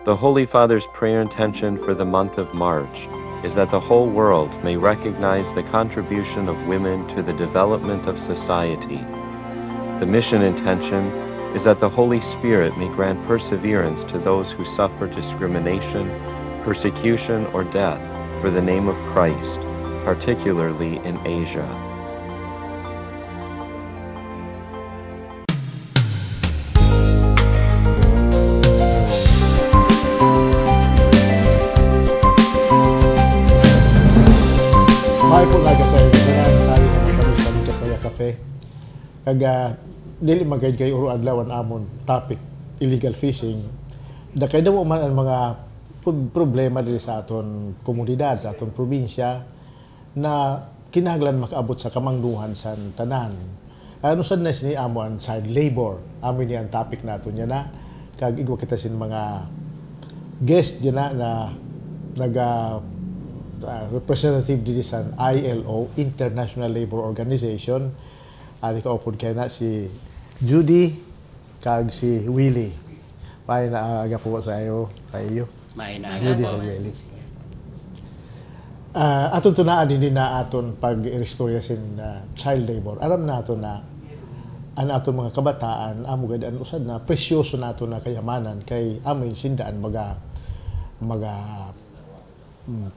The Holy Father's prayer intention for the month of March is that the whole world may recognize the contribution of women to the development of society. The mission intention is that the Holy Spirit may grant perseverance to those who suffer discrimination, persecution, or death for the name of Christ, particularly in Asia. Mahal po nga sa tayo kami sa Kasaya Cafe. Kaga dili magkaid kay uro adlawan amon topic illegal fishing. Da kay daw man ang mga problema diri sa aton komunidad, sa aton probinsya na kinahanglan makaabot sa kamangduhan sa tanan. Ano sad na sini amo ang child labor. Amo ni ang topic nato nya na kag igwa kita sin mga guest diyan na naga representative dito sa ILO, International Labor Organization. Ari ka upod kay na si Judy kag si Willie. May naaga po sa iyo. May Judy kag Willie. Aton tunaan din na aton pag-restorya sin child labor. Alam nato na ang aton mga kabataan amo gid an usad na presyoso nato na kayamanan kay amo sindaan mga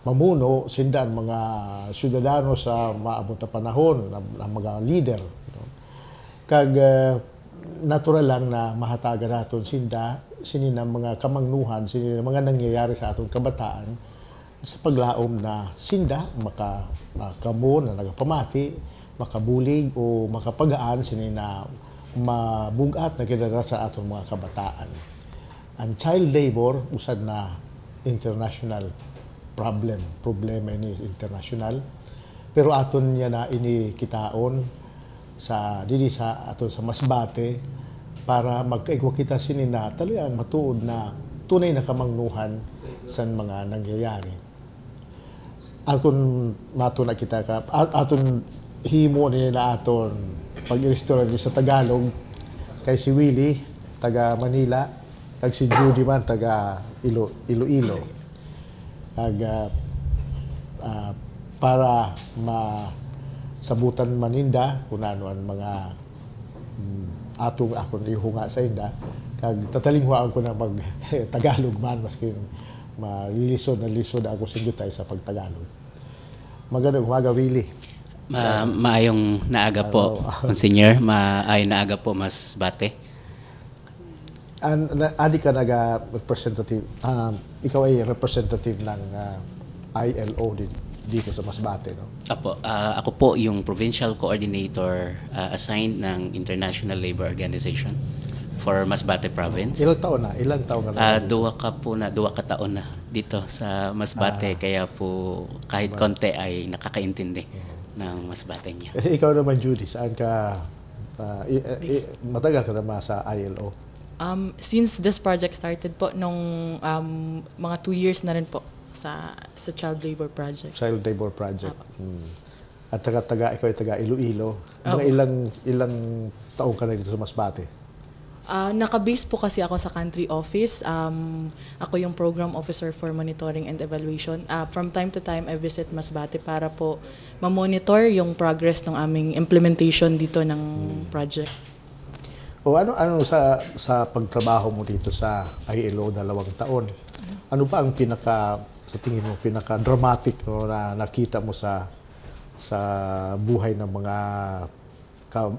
pamuno, sindaan mga syudadano sa maabot na panahon, na mga leader. Kag natural lang na mahataga naton sinin ang mga kamangnuhan, sinin ang mga nangyayari sa atong kabataan sa paglaom na sinda makamo na nagapamati, makabulig o makapagaan sinin na mabugat na kinadara sa atong mga kabataan. Ang child labor usad na international problema ini international, pero aton niya na ini kitaon sa dili sa aton sa Masbate para magkaigwa kita sinina talagang matuod na tunay na kamangnuhan sa mga nangyayari. Aton mato na kita ka aton himo ni na aton pag-restore sa Tagalog kay si Willie taga Manila kag si Judy man taga Iloilo. Para masabutan maninda kung ano ang mga atong akong ihunga sa inda kag tatalinghuan ko na mag Tagalog man maski malilisod ako sa gutay sa pagtagalog. Magandang umaga, Willie. Maayong naaga po, Monsignor. Maayong naaga po, Masbate. Adi ka representative, ikaw ay representative ng ILO dito sa Masbate, no? Ako po yung provincial coordinator assigned ng International Labor Organization for Masbate Province. Ilang taon na? Duwa ka taon na dito sa Masbate, kaya po kahit konti ay nakakaintindi ng Masbate niya. Ikaw naman, Judy, saan ka, matagal ka naman sa ILO? Since this project started po nung mga 2 years na rin po sa child labor project. Child labor project. At ikaw ay taga Iloilo. Mga ilang taong ka na dito sa Masbate? Naka-base po kasi ako sa country office. Ako yung program officer for monitoring and evaluation. From time to time, I visit Masbate para po ma-monitor yung progress ng aming implementation dito ng project. O ano sa pagtrabaho mo dito sa ILO 2 taon? Ano ba ang sa tingin mo pinaka-dramatic, no, na nakita mo sa buhay ng mga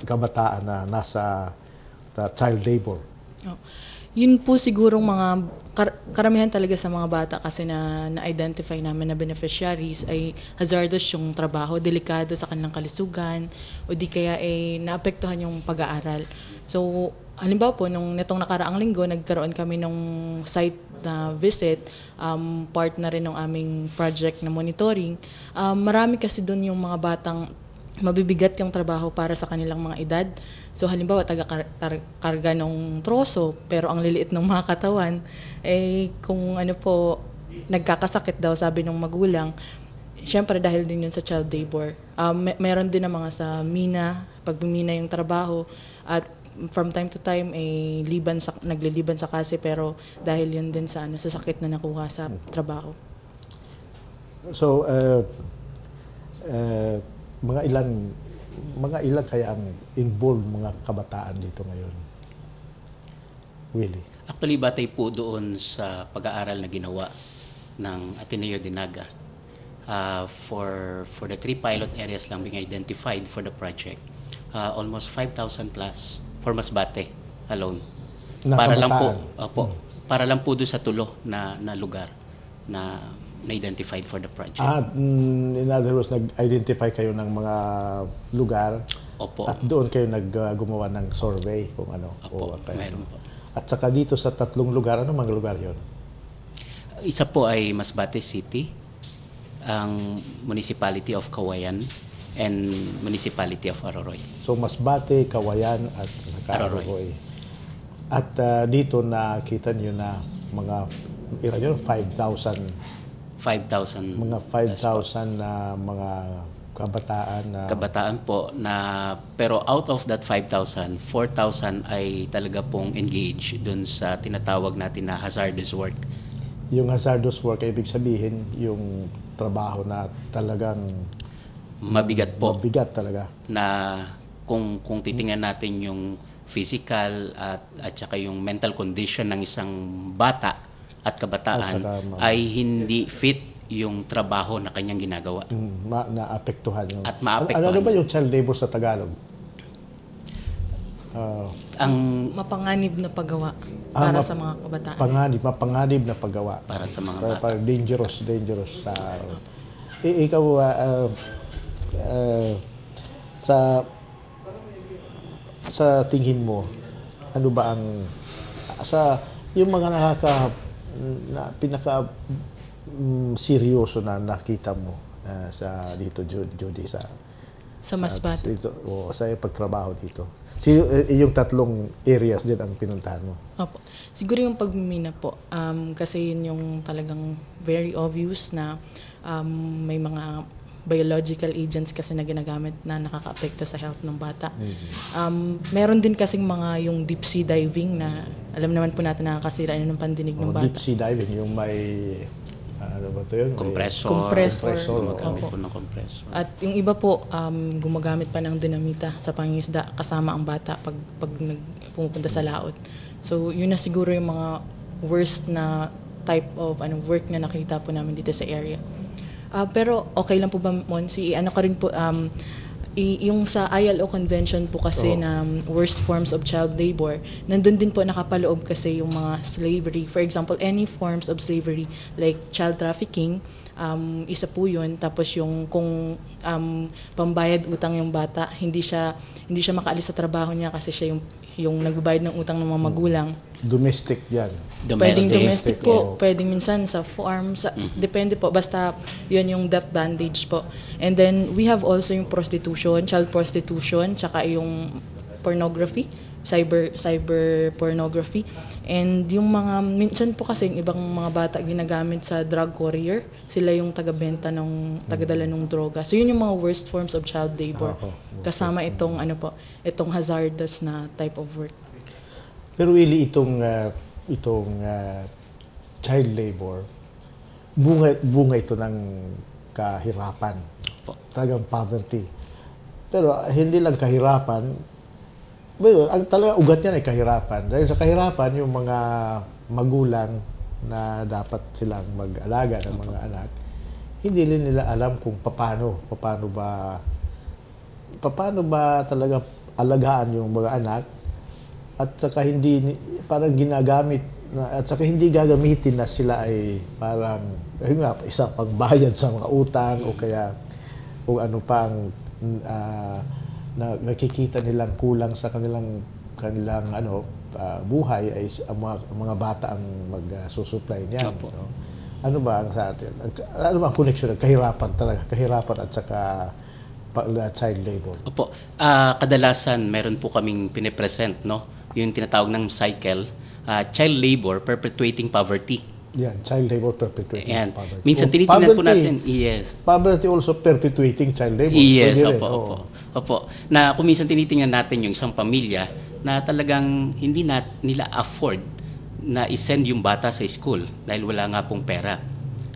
kabataan na nasa child labor? Yun po sigurong mga karamihan talaga sa mga bata kasi na-identify namin na beneficiaries ay hazardous yung trabaho, delikado sa kanilang kalusugan o di kaya ay naapektuhan yung pag-aaral. So, halimbawa po, nitong nakaraang linggo, nagkaroon kami ng site na visit, part na rin ng aming project na monitoring. Marami kasi doon yung mga batang mabibigat yung trabaho para sa kanilang mga edad. So halimbawa, taga-karga ng troso, pero ang liliit ng mga katawan, kung ano po, nagkakasakit daw, sabi ng magulang, syempre dahil din yun sa child labor. Meron din ng mga sa mina, pagmimina yung trabaho, at from time to time ay nagliliban sa kasi, pero dahil yun din sa sa sakit na nakuha sa trabaho. So, mga ilan kaya ang involved mga kabataan dito ngayon? Willie? Actually, batay po doon sa pag-aaral na ginawa ng Ateneo de Naga. For the 3 pilot areas lang being identified for the project, almost 5,000 plus for Masbate alone. Na para lang po, kabataan. para lang po doon sa tulo na lugar na identified for the project. In other words, nag-identify kayo ng mga lugar. Opo. At doon kayo gumawa ng survey kung ano. Opo, meron po. At saka dito sa 3 lugar, ano mga lugar yon? Isa po ay Masbate City, ang Municipality of Kawayan, and Municipality of Aroroy. So, Masbate, Kawayan, at Aroroy. At dito nakita nyo na mga, ilan yun? 5,000. 5,000. Mga 5,000 na mga kabataan na... Kabataan po na, pero out of that 5,000, 4,000 ay talaga pong engaged dun sa tinatawag natin na hazardous work. Yung hazardous work, ibig sabihin, yung trabaho na talagang... Mabigat po. Mabigat talaga. Na kung titingnan natin yung physical at saka yung mental condition ng isang bata at kabataan ay hindi fit yung trabaho na kanyang ginagawa. Naapektuhan yung... At maapektuhan. Ano ba yung child labor sa Tagalog? Ang Mapanganib na paggawa para sa mga kabataan. Mapanganib na paggawa. Para sa mga bata. Para dangerous sa... Ikaw, sa tingin mo, ano ba ang... yung mga pinaka seryoso na nakita mo sa dito, Judy, sa Masbate. dito, o sa pagtrabaho dito. Yung 3 areas din ang pinuntahan mo. Opo. Siguro yung pagmimina po, kasi yun yung talagang very obvious na may mga biological agents kasi na ginagamit na nakaka-apekto sa health ng bata. Meron din kasing mga yung deep sea diving na alam naman po natin nakakasira ng pandinig ng bata. Deep sea diving, yung may ano ba ito yun? compressor. Gumagamit po ng compressor. At yung iba po, gumagamit pa ng dinamita sa pangingisda kasama ang bata pag pumupunta sa laot. So, yun na siguro yung mga worst na type of work na nakita po namin dito sa area. Pero okay lang po ba, Monsi? Ano ka rin po, yung sa ILO convention po kasi na worst forms of child labor, nandun din po nakapaloob kasi yung mga slavery. For example, any forms of slavery like child trafficking, isa po yun. Tapos yung kung pambayad utang yung bata, hindi siya makaalis sa trabaho niya kasi siya yung nagbabayad ng utang ng mga magulang. Domestic yan. Pwedeng domestic po, pwedeng minsan sa farm, depende po, basta yun yung debt bandage po. And then we have also yung prostitution, child prostitution, tsaka yung pornography, cyber pornography. And yung mga, minsan po kasi yung ibang mga bata ginagamit sa drug courier, sila yung taga-benta tagadala ng droga. So yun yung mga worst forms of child labor. Kasama itong hazardous na type of work. Pero Willie, itong child labor, bunga ito ng kahirapan. Talagang poverty. Pero hindi lang kahirapan, ang talaga ugat niyan ay kahirapan. Dahil sa kahirapan, yung mga magulang na dapat silang mag-alaga ng mga anak, hindi rin nila alam kung paano ba talaga alagaan yung mga anak, at saka hindi parang ginagamit at saka hindi gagamitin na sila ay parang isa pang bayad sa mga utang o kaya kung ano pang na nakikita nilang kulang sa kanilang buhay ay ang mga bata ang magsusupply niyan. No? Ano ba ang sa atin? Ano ba ang connection ng kahirapan at saka child labor? Opo. Kadalasan meron po kaming pinipresent, no? Yung tinatawag ng cycle, child labor perpetuating poverty. Yan, child labor perpetuating poverty. Minsan tinitingnan po natin, yes. Poverty also perpetuating child labor. Yes, opo. Na kung minsan tinitingnan natin yung isang pamilya na talagang hindi nila afford na isend yung bata sa school dahil wala nga pong pera.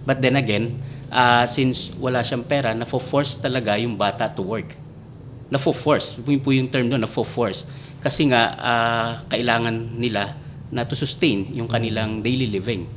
But then again, since wala siyang pera, nafo-force talaga yung bata to work. Nafo-force. Yun po yung term doon, nafo-force. Kasi nga, kailangan nila na to sustain yung kanilang daily living.